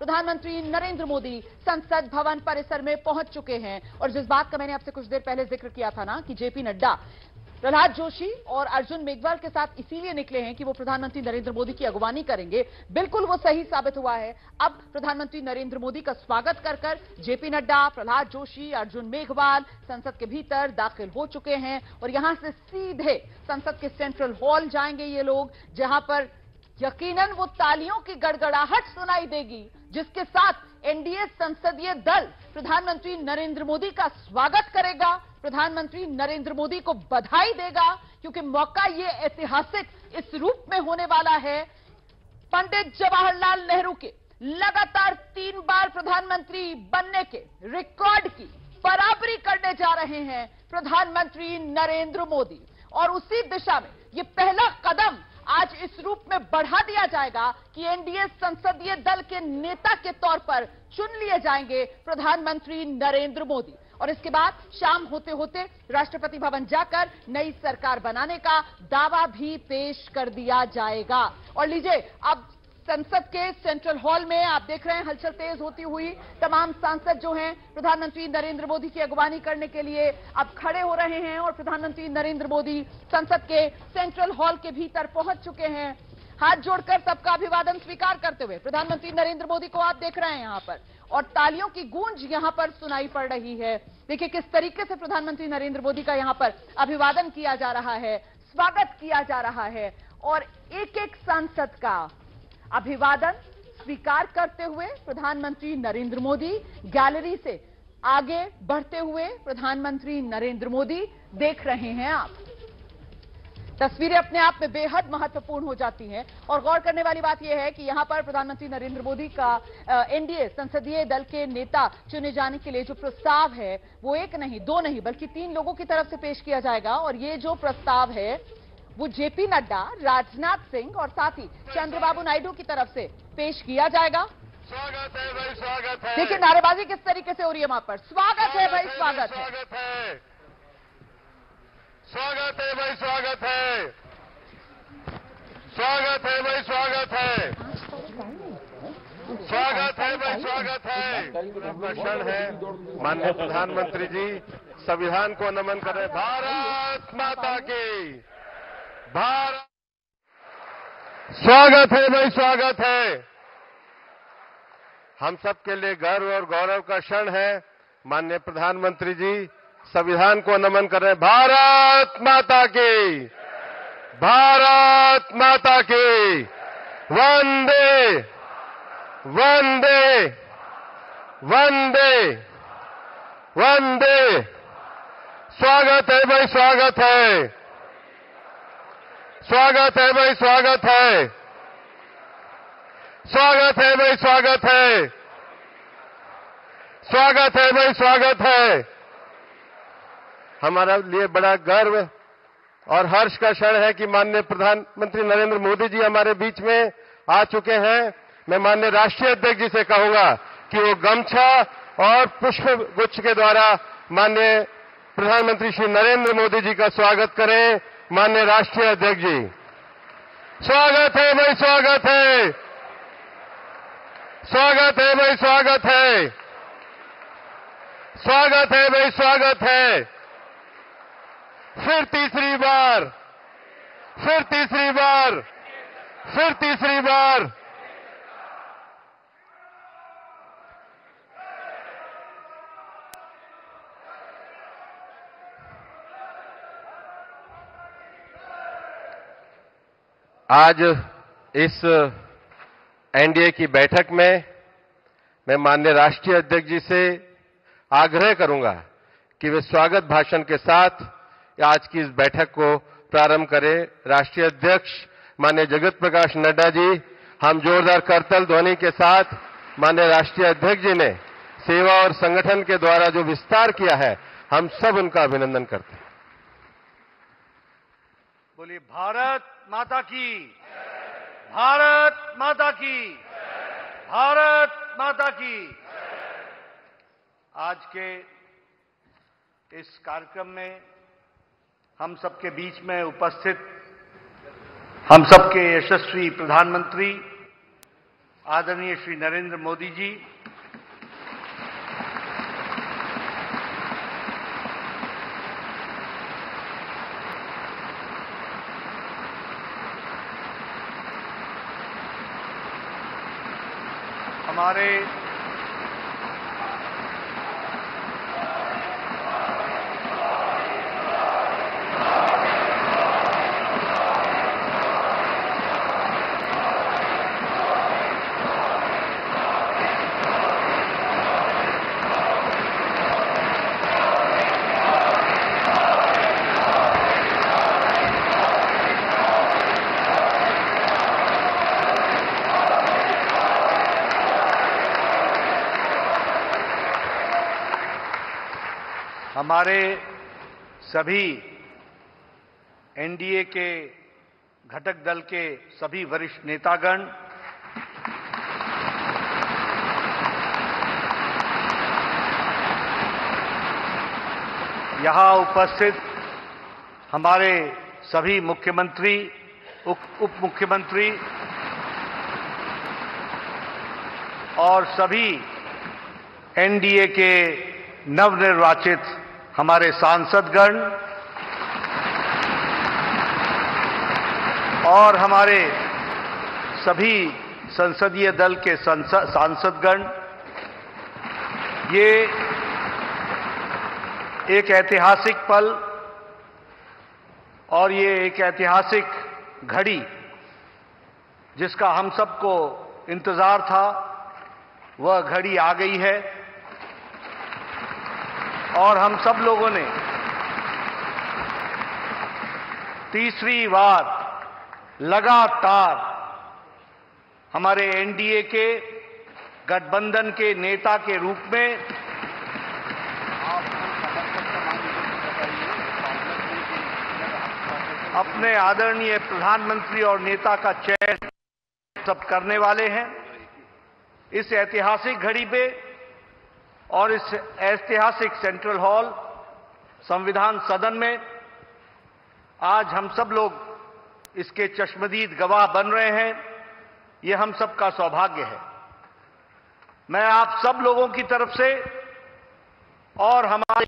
प्रधानमंत्री नरेंद्र मोदी संसद भवन परिसर में पहुंच चुके हैं। और जिस बात का मैंने आपसे कुछ देर पहले जिक्र किया था ना कि जेपी नड्डा प्रहलाद जोशी और अर्जुन मेघवाल के साथ इसीलिए निकले हैं कि वो प्रधानमंत्री नरेंद्र मोदी की अगवानी करेंगे, बिल्कुल वो सही साबित हुआ है। अब प्रधानमंत्री नरेंद्र मोदी का स्वागत कर जेपी नड्डा, प्रहलाद जोशी, अर्जुन मेघवाल संसद के भीतर दाखिल हो चुके हैं और यहां से सीधे संसद के सेंट्रल हॉल जाएंगे ये लोग, जहां पर यकीनन वो तालियों की गड़गड़ाहट सुनाई देगी, जिसके साथ एनडीए संसदीय दल प्रधानमंत्री नरेंद्र मोदी का स्वागत करेगा, प्रधानमंत्री नरेंद्र मोदी को बधाई देगा, क्योंकि मौका ये ऐतिहासिक इस रूप में होने वाला है। पंडित जवाहरलाल नेहरू के लगातार 3 बार प्रधानमंत्री बनने के रिकॉर्ड की बराबरी करने जा रहे हैं प्रधानमंत्री नरेंद्र मोदी। और उसी दिशा में ये पहला कदम आज इस रूप में बढ़ा दिया जाएगा कि एनडीए संसदीय दल के नेता के तौर पर चुन लिए जाएंगे प्रधानमंत्री नरेंद्र मोदी। और इसके बाद शाम होते होते राष्ट्रपति भवन जाकर नई सरकार बनाने का दावा भी पेश कर दिया जाएगा। और लीजिए, अब संसद के सेंट्रल हॉल में आप देख रहे हैं हलचल तेज होती हुई। तमाम सांसद जो हैं प्रधानमंत्री नरेंद्र मोदी की अगवानी करने के लिए अब खड़े हो रहे हैं और प्रधानमंत्री नरेंद्र मोदी संसद के सेंट्रल हॉल के भीतर पहुंच चुके हैं। हाथ जोड़कर सबका अभिवादन स्वीकार करते हुए प्रधानमंत्री नरेंद्र मोदी को आप देख रहे हैं यहां पर, और तालियों की गूंज यहां पर सुनाई पड़ रही है। देखिए किस तरीके से प्रधानमंत्री नरेंद्र मोदी का यहां पर अभिवादन किया जा रहा है, स्वागत किया जा रहा है, और एक एक सांसद का अभिवादन स्वीकार करते हुए प्रधानमंत्री नरेंद्र मोदी गैलरी से आगे बढ़ते हुए प्रधानमंत्री नरेंद्र मोदी देख रहे हैं आप। तस्वीरें अपने आप में बेहद महत्वपूर्ण हो जाती हैं और गौर करने वाली बात यह है कि यहां पर प्रधानमंत्री नरेंद्र मोदी का एनडीए संसदीय दल के नेता चुने जाने के लिए जो प्रस्ताव है वो 1 नहीं 2 नहीं बल्कि 3 लोगों की तरफ से पेश किया जाएगा। और ये जो प्रस्ताव है वो जेपी नड्डा, राजनाथ सिंह और साथ ही चंद्रबाबू नायडू की तरफ से पेश किया जाएगा। स्वागत है भाई, स्वागत है। देखिए नारेबाजी किस तरीके से हो रही है वहां पर। स्वागत है भाई, स्वागत है। स्वागत है भाई, स्वागत है। स्वागत है भाई, स्वागत है। स्वागत है भाई, स्वागत है। क्षण है माननीय प्रधानमंत्री जी संविधान को नमन कर रहे। भारत माता की, भारत। स्वागत है भाई, स्वागत है। हम सबके लिए गर्व और गौरव का क्षण है। माननीय प्रधानमंत्री जी संविधान को नमन कर रहे हैं। भारत माता की, भारत माता की। वंदे वंदे वंदे वंदे। स्वागत है भाई, स्वागत है। स्वागत है भाई, स्वागत है। स्वागत है भाई, स्वागत है। स्वागत है भाई, स्वागत है। हमारा लिए बड़ा गर्व और हर्ष का क्षण है कि माननीय प्रधानमंत्री नरेंद्र मोदी जी हमारे बीच में आ चुके हैं। मैं माननीय राष्ट्रीय अध्यक्ष जी से कहूंगा कि वो गमछा और पुष्प गुच्छ के द्वारा माननीय प्रधानमंत्री श्री नरेंद्र मोदी जी का स्वागत करें। माननीय राष्ट्रीय अध्यक्ष जी, स्वागत है भाई, स्वागत है। स्वागत है भाई, स्वागत है। स्वागत है भाई, स्वागत है। फिर तीसरी बार, फिर तीसरी बार, फिर तीसरी बार। आज इस एनडीए की बैठक में मैं माननीय राष्ट्रीय अध्यक्ष जी से आग्रह करूंगा कि वे स्वागत भाषण के साथ आज की इस बैठक को प्रारंभ करें। राष्ट्रीय अध्यक्ष माननीय जगत प्रकाश नड्डा जी, हम जोरदार करतल ध्वनि के साथ माननीय राष्ट्रीय अध्यक्ष जी ने सेवा और संगठन के द्वारा जो विस्तार किया है, हम सब उनका अभिनंदन करते हैं। बोलिए भारत माता की, भारत माता की, भारत माता की। आज के इस कार्यक्रम में हम सबके बीच में उपस्थित हम सबके यशस्वी प्रधानमंत्री आदरणीय श्री नरेंद्र मोदी जी, हमारे सभी एनडीए के घटक दल के सभी वरिष्ठ नेतागण, यहां उपस्थित हमारे सभी मुख्यमंत्री, उप मुख्यमंत्री और सभी एनडीए के नवनिर्वाचित हमारे सांसदगण और हमारे सभी संसदीय दल के सांसदगण, ये एक ऐतिहासिक पल और ये एक ऐतिहासिक घड़ी जिसका हम सबको इंतजार था, वह घड़ी आ गई है और हम सब लोगों ने तीसरी बार लगातार हमारे एनडीए के गठबंधन के नेता के रूप में अपने आदरणीय प्रधानमंत्री और नेता का चयन सब करने वाले हैं। इस ऐतिहासिक घड़ी पे और इस ऐतिहासिक सेंट्रल हॉल संविधान सदन में आज हम सब लोग इसके चश्मदीद गवाह बन रहे हैं। यह हम सबका सौभाग्य है। मैं आप सब लोगों की तरफ से और हमारे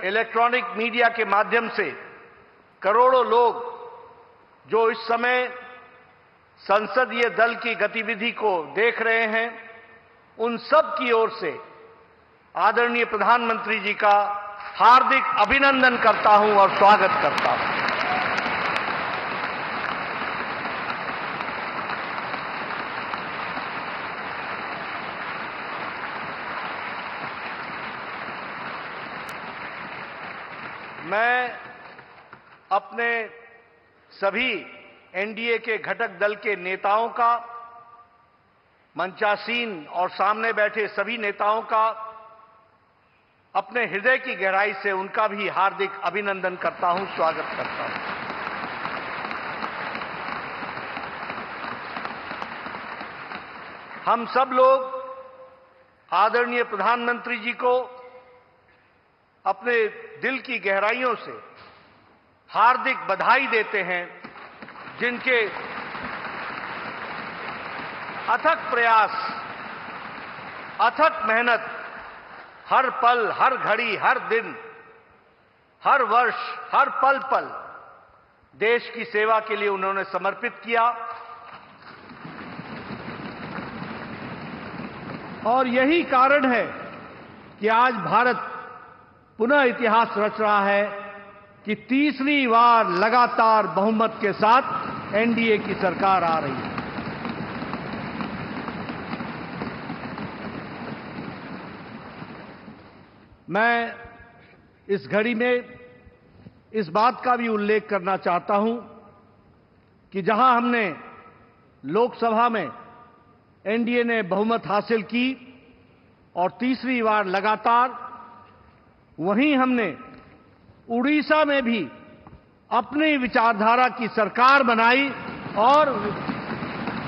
इलेक्ट्रॉनिक मीडिया के माध्यम से करोड़ों लोग जो इस समय संसदीय दल की गतिविधि को देख रहे हैं, उन सब की ओर से आदरणीय प्रधानमंत्री जी का हार्दिक अभिनंदन करता हूं और स्वागत करता हूं। मैं अपने सभी एनडीए के घटक दल के नेताओं का, मंचासीन और सामने बैठे सभी नेताओं का अपने हृदय की गहराई से उनका भी हार्दिक अभिनंदन करता हूं, स्वागत करता हूं। हम सब लोग आदरणीय प्रधानमंत्री जी को अपने दिल की गहराइयों से हार्दिक बधाई देते हैं, जिनके अथक प्रयास, अथक मेहनत हर पल, हर घड़ी, हर दिन, हर वर्ष, हर पल पल देश की सेवा के लिए उन्होंने समर्पित किया। और यही कारण है कि आज भारत पुनः इतिहास रच रहा है कि तीसरी बार लगातार बहुमत के साथ एनडीए की सरकार आ रही है। मैं इस घड़ी में इस बात का भी उल्लेख करना चाहता हूं कि जहां हमने लोकसभा में एनडीए ने बहुमत हासिल की और तीसरी बार लगातार, वहीं हमने उड़ीसा में भी अपनी विचारधारा की सरकार बनाई और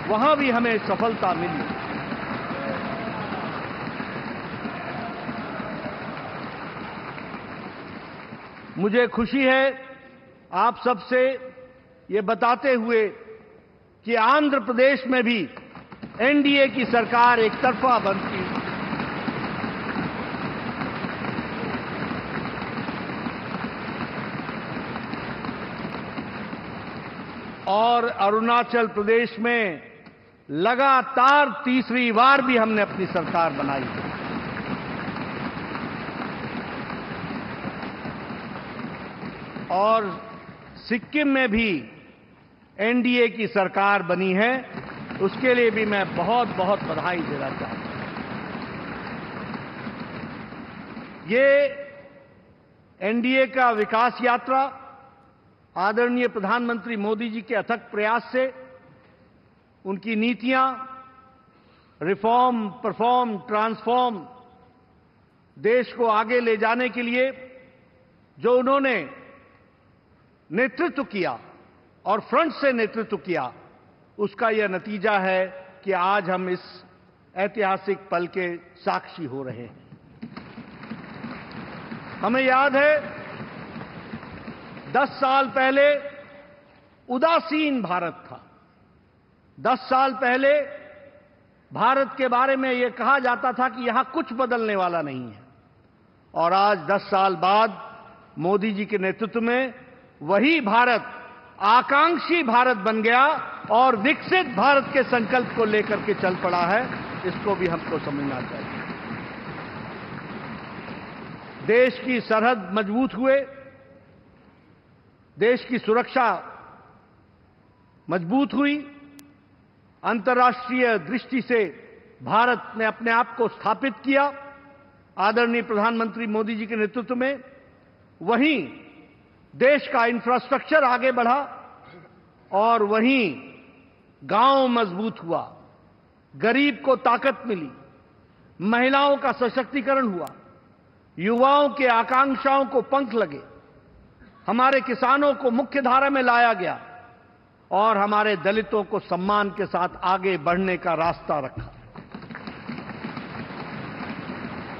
वहां भी हमें सफलता मिली। मुझे खुशी है आप सबसे ये बताते हुए कि आंध्र प्रदेश में भी एनडीए की सरकार एक तरफा बनती और अरुणाचल प्रदेश में लगातार तीसरी बार भी हमने अपनी सरकार बनाई है। और सिक्किम में भी एनडीए की सरकार बनी है, उसके लिए भी मैं बहुत बहुत बधाई देना चाहता हूं। ये एनडीए का विकास यात्रा आदरणीय प्रधानमंत्री मोदी जी के अथक प्रयास से, उनकी नीतियां रिफॉर्म, परफॉर्म, ट्रांसफॉर्म, देश को आगे ले जाने के लिए जो उन्होंने नेतृत्व किया और फ्रंट से नेतृत्व किया, उसका यह नतीजा है कि आज हम इस ऐतिहासिक पल के साक्षी हो रहे हैं। हमें याद है 10 साल पहले उदासीन भारत था। 10 साल पहले भारत के बारे में यह कहा जाता था कि यहां कुछ बदलने वाला नहीं है। और आज 10 साल बाद मोदी जी के नेतृत्व में वही भारत आकांक्षी भारत बन गया और विकसित भारत के संकल्प को लेकर के चल पड़ा है। इसको भी हमको समझना चाहिए। देश की सरहद मजबूत हुए, देश की सुरक्षा मजबूत हुई, अंतर्राष्ट्रीय दृष्टि से भारत ने अपने आप को स्थापित किया आदरणीय प्रधानमंत्री मोदी जी के नेतृत्व में। वहीं देश का इंफ्रास्ट्रक्चर आगे बढ़ा और वहीं गांव मजबूत हुआ, गरीब को ताकत मिली, महिलाओं का सशक्तिकरण हुआ, युवाओं के आकांक्षाओं को पंख लगे, हमारे किसानों को मुख्य धारा में लाया गया और हमारे दलितों को सम्मान के साथ आगे बढ़ने का रास्ता रखा।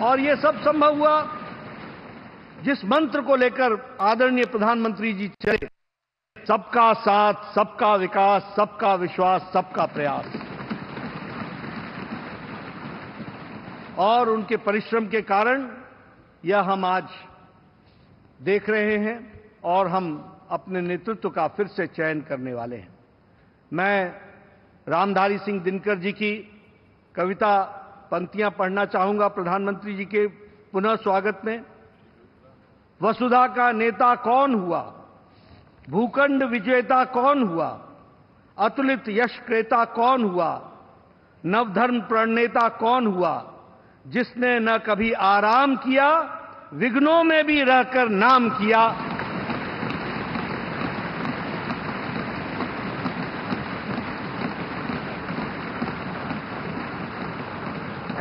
और यह सब संभव हुआ जिस मंत्र को लेकर आदरणीय प्रधानमंत्री जी चले, सबका साथ, सबका विकास, सबका विश्वास, सबका प्रयास। और उनके परिश्रम के कारण यह हम आज देख रहे हैं और हम अपने नेतृत्व का फिर से चयन करने वाले हैं। मैं रामधारी सिंह दिनकर जी की कविता पंक्तियां पढ़ना चाहूंगा प्रधानमंत्री जी के पुनः स्वागत में। वसुधा का नेता कौन हुआ, भूखंड विजेता कौन हुआ, अतुलित यश क्रेता कौन हुआ, नवधर्म प्रणेता कौन हुआ, जिसने न कभी आराम किया, विघ्नों में भी रहकर नाम किया।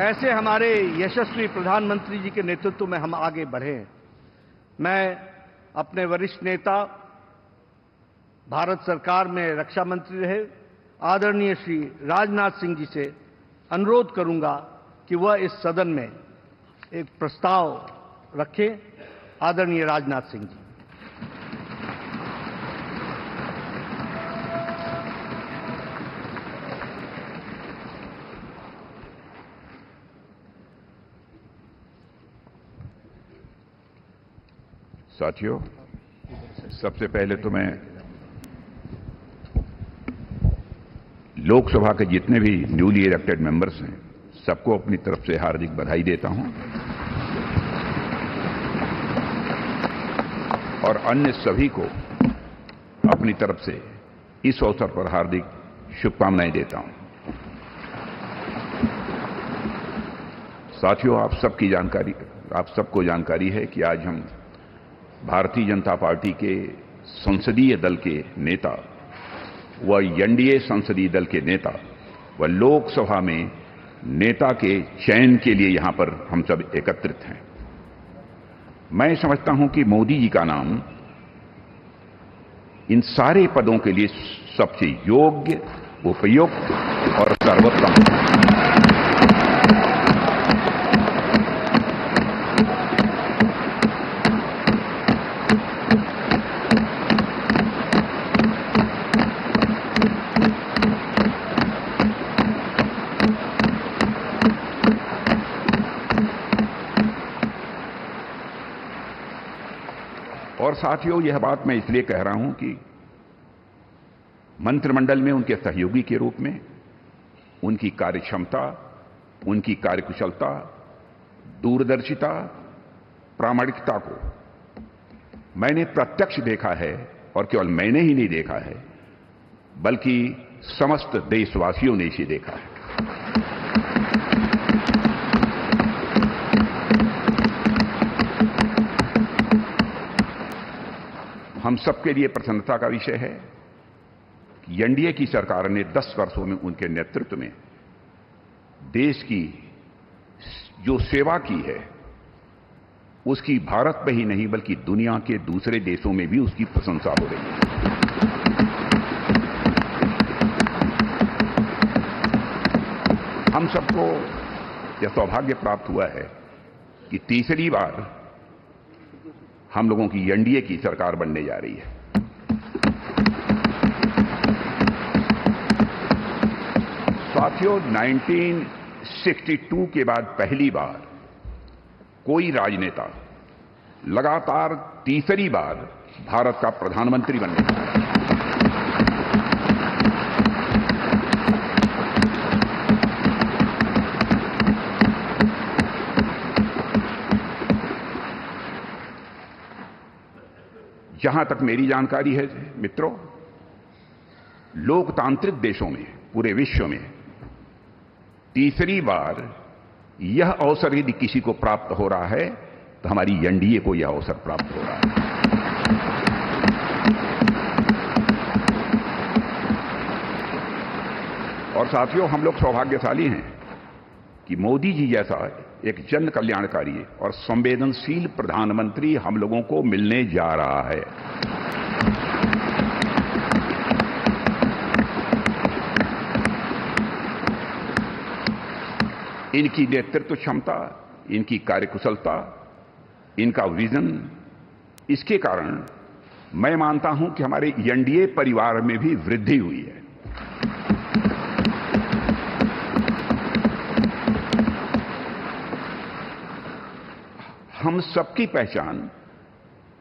ऐसे हमारे यशस्वी प्रधानमंत्री जी के नेतृत्व में हम आगे बढ़े। मैं अपने वरिष्ठ नेता, भारत सरकार में रक्षा मंत्री रहे आदरणीय श्री राजनाथ सिंह जी से अनुरोध करूंगा कि वह इस सदन में एक प्रस्ताव रखें। आदरणीय राजनाथ सिंह जी। साथियों, सबसे पहले तो मैं लोकसभा के जितने भी न्यूली इलेक्टेड मेंबर्स हैं, सबको अपनी तरफ से हार्दिक बधाई देता हूं और अन्य सभी को अपनी तरफ से इस अवसर पर हार्दिक शुभकामनाएं देता हूं। साथियों, आप सबको जानकारी है कि आज हम भारतीय जनता पार्टी के संसदीय दल के नेता व एनडीए संसदीय दल के नेता व लोकसभा में नेता के चयन के लिए यहां पर हम सब एकत्रित हैं। मैं समझता हूं कि मोदी जी का नाम इन सारे पदों के लिए सबसे योग्य, उपयुक्त और सर्वोत्तम है। और साथियों, यह बात मैं इसलिए कह रहा हूं कि मंत्रिमंडल में उनके सहयोगी के रूप में उनकी कार्यक्षमता, उनकी कार्यकुशलता, दूरदर्शिता, प्रामाणिकता को मैंने प्रत्यक्ष देखा है, और केवल मैंने ही नहीं देखा है बल्कि समस्त देशवासियों ने इसे देखा है। हम सबके लिए प्रसन्नता का विषय है कि एनडीए की सरकार ने 10 वर्षों में उनके नेतृत्व में देश की जो सेवा की है उसकी भारत में ही नहीं बल्कि दुनिया के दूसरे देशों में भी उसकी प्रशंसा हो रही है। हम सबको यह सौभाग्य प्राप्त हुआ है कि तीसरी बार हम लोगों की एनडीए की सरकार बनने जा रही है। साथियों, 1962 के बाद पहली बार कोई राजनेता लगातार तीसरी बार भारत का प्रधानमंत्री बनने जा रहा है। जहां तक मेरी जानकारी है मित्रों, लोकतांत्रिक देशों में पूरे विश्व में तीसरी बार यह अवसर यदि किसी को प्राप्त हो रहा है तो हमारी एनडीए को यह अवसर प्राप्त हो रहा है। और साथियों, हम लोग सौभाग्यशाली हैं कि मोदी जी जैसा एक जन कल्याणकारी और संवेदनशील प्रधानमंत्री हम लोगों को मिलने जा रहा है। इनकी नेतृत्व क्षमता, इनकी कार्यकुशलता, इनका विजन, इसके कारण मैं मानता हूं कि हमारे एनडीए परिवार में भी वृद्धि हुई है। हम सबकी पहचान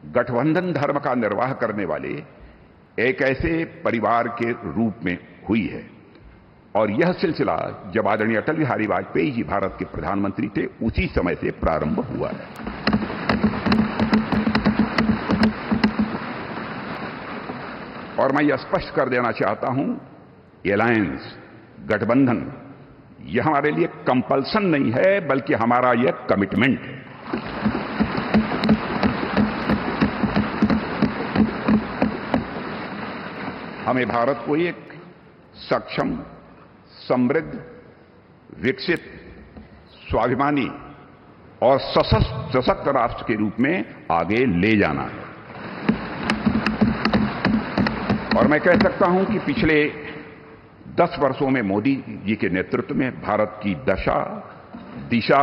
गठबंधन धर्म का निर्वाह करने वाले एक ऐसे परिवार के रूप में हुई है, और यह सिलसिला जब आदरणीय अटल बिहारी वाजपेयी जी भारत के प्रधानमंत्री थे उसी समय से प्रारंभ हुआ है। और मैं यह स्पष्ट कर देना चाहता हूं, एलायंस, गठबंधन, यह हमारे लिए कंपल्सन नहीं है बल्कि हमारा यह कमिटमेंट है। हमें भारत को एक सक्षम, समृद्ध, विकसित, स्वाभिमानी और सशक्त राष्ट्र के रूप में आगे ले जाना है। और मैं कह सकता हूं कि पिछले 10 वर्षों में मोदी जी के नेतृत्व में भारत की दशा, दिशा,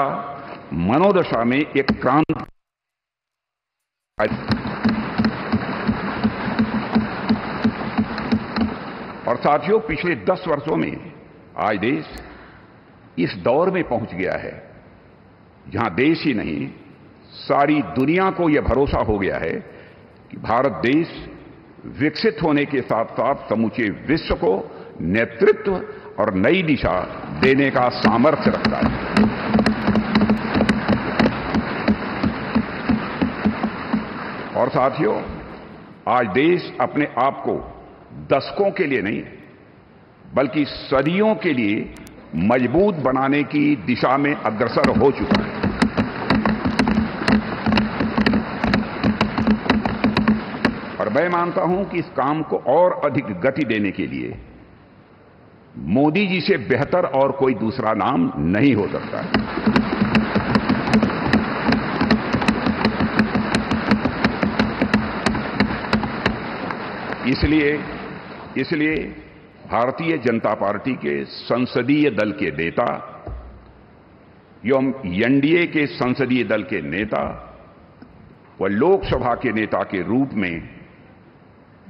मनोदशा में एक क्रांति। और साथियों, पिछले 10 वर्षों में आज देश इस दौर में पहुंच गया है जहां देश ही नहीं सारी दुनिया को यह भरोसा हो गया है कि भारत देश विकसित होने के साथ साथ समूचे विश्व को नेतृत्व और नई दिशा देने का सामर्थ्य रखता है। और साथियों, आज देश अपने आप को दशकों के लिए नहीं बल्कि सदियों के लिए मजबूत बनाने की दिशा में अग्रसर हो चुका है। और मैं मानता हूं कि इस काम को और अधिक गति देने के लिए मोदी जी से बेहतर और कोई दूसरा नाम नहीं हो सकता है। इसलिए भारतीय जनता पार्टी के संसदीय दल के नेता एवं एनडीए के संसदीय दल के नेता व लोकसभा के नेता के रूप में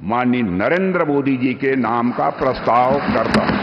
माननीय नरेंद्र मोदी जी के नाम का प्रस्ताव करता हूं।